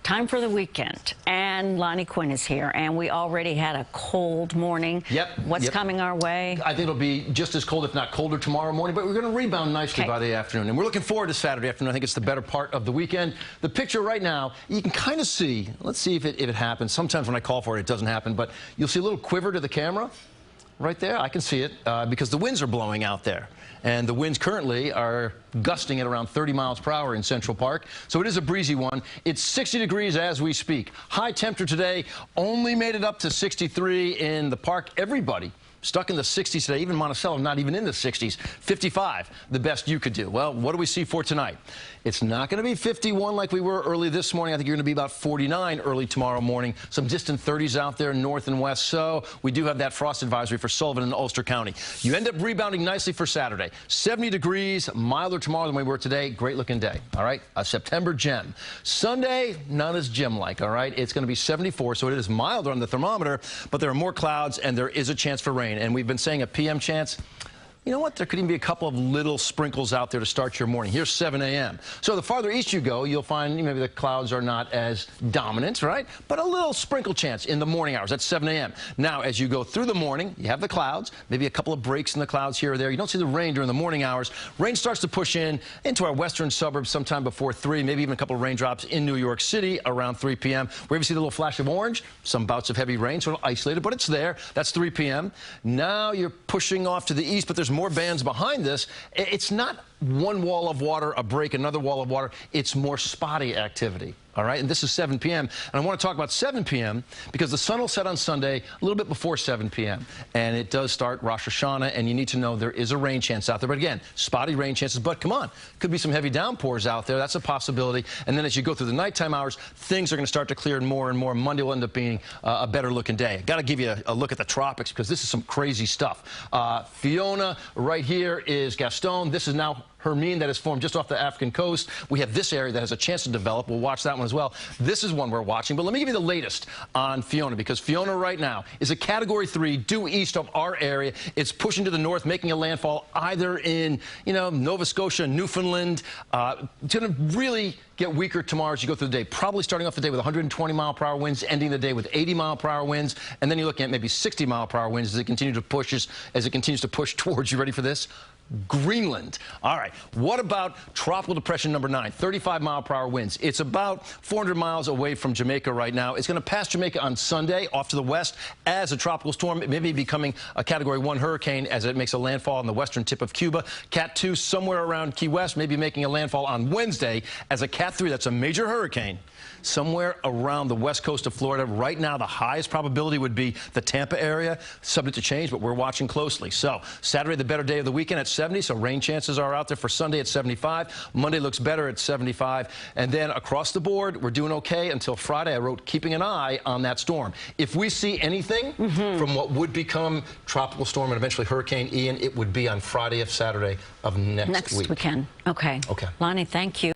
time for the weekend, and Lonnie Quinn is here, and we already had a cold morning. What's coming our way? I think it'll be just as cold, if not colder, tomorrow morning, but we're going to rebound nicely by the afternoon, and we're looking forward to Saturday afternoon. I think it's the better part of the weekend. The picture right now, you can kind of see, let's see if it happens. Sometimes when I call for it, it doesn't happen, but you'll see a little quiver to the camera. Right there, I can see it because the winds are blowing out there. And the winds currently are gusting at around 30 miles per hour in Central Park. So it is a breezy one. It's 60 degrees as we speak. High temperature today only made it up to 63 in the park. Everybody stuck in the 60s today. Even Monticello not even in the 60s. 55, the best you could do. Well, what do we see for tonight? It's not going to be 51 like we were early this morning. I think you're going to be about 49 early tomorrow morning. Some distant 30s out there, north and west. So we do have that frost advisory for Sullivan and Ulster County. You end up rebounding nicely for Saturday. 70 degrees, milder tomorrow than we were today. Great looking day. All right, a September gem. Sunday, not as gem-like. All right, it's going to be 74, so it is milder on the thermometer, but there are more clouds and there is a chance for rain. And we've been saying a PM chance. You know what? There could even be a couple of little sprinkles out there to start your morning. Here's 7 a.m. So the farther east you go, you'll find maybe the clouds are not as dominant, right? But a little sprinkle chance in the morning hours. That's 7 a.m. Now, as you go through the morning, you have the clouds, maybe a couple of breaks in the clouds here or there. You don't see the rain during the morning hours. Rain starts to push into our western suburbs sometime before 3, maybe even a couple of raindrops in New York City around 3 p.m. Wherever you see the little flash of orange, some bouts of heavy rain, sort of isolated, but it's there. That's 3 p.m. Now you're pushing off to the east, but there's more bands behind this. It's not one wall of water, a break, another wall of water. It's more spotty activity. All right, and this is 7 p.m. And I want to talk about 7 p.m. because the sun will set on Sunday a little bit before 7 p.m. And it does start Rosh Hashanah, and you need to know there is a rain chance out there. But again, spotty rain chances. But come on, could be some heavy downpours out there. That's a possibility. And then as you go through the nighttime hours, things are going to start to clear more and more. Monday will end up being a better looking day. Got to give you a look at the tropics because this is some crazy stuff. Fiona right here is Gaston. This is now Hermine that has formed just off the African coast. We have this area that has a chance to develop. We'll watch that one as well. This is one we're watching. But let me give you the latest on Fiona, because Fiona right now is a Category 3 due east of our area. It's pushing to the north, making a landfall either in, Nova Scotia, Newfoundland. It's going to really get weaker tomorrow as you go through the day. Probably starting off the day with 120 mile per hour winds, ending the day with 80 mile per hour winds, and then you're looking at maybe 60 mile per hour winds as it continues to push towards, you ready for this? Greenland. All right, what about Tropical Depression number 9, 35 mile per hour winds? It's about 400 miles away from Jamaica right now. It's going to pass Jamaica on Sunday off to the west as a tropical storm. It may be becoming a Category 1 hurricane as it makes a landfall on the western tip of Cuba. Cat 2 somewhere around Key West, maybe making a landfall on Wednesday as a Cat 3. That's a major hurricane somewhere around the west coast of Florida. Right now, the highest probability would be the Tampa area, subject to change, but we're watching closely. So Saturday, the better day of the weekend at 70, so rain chances are out there for Sunday at 75. Monday looks better at 75. And then across the board, we're doing okay until Friday. I wrote keeping an eye on that storm. If we see anything from what would become tropical storm and eventually Hurricane Ian, it would be on Friday of Saturday of next week. Next weekend. Okay. Okay. Lonnie, thank you.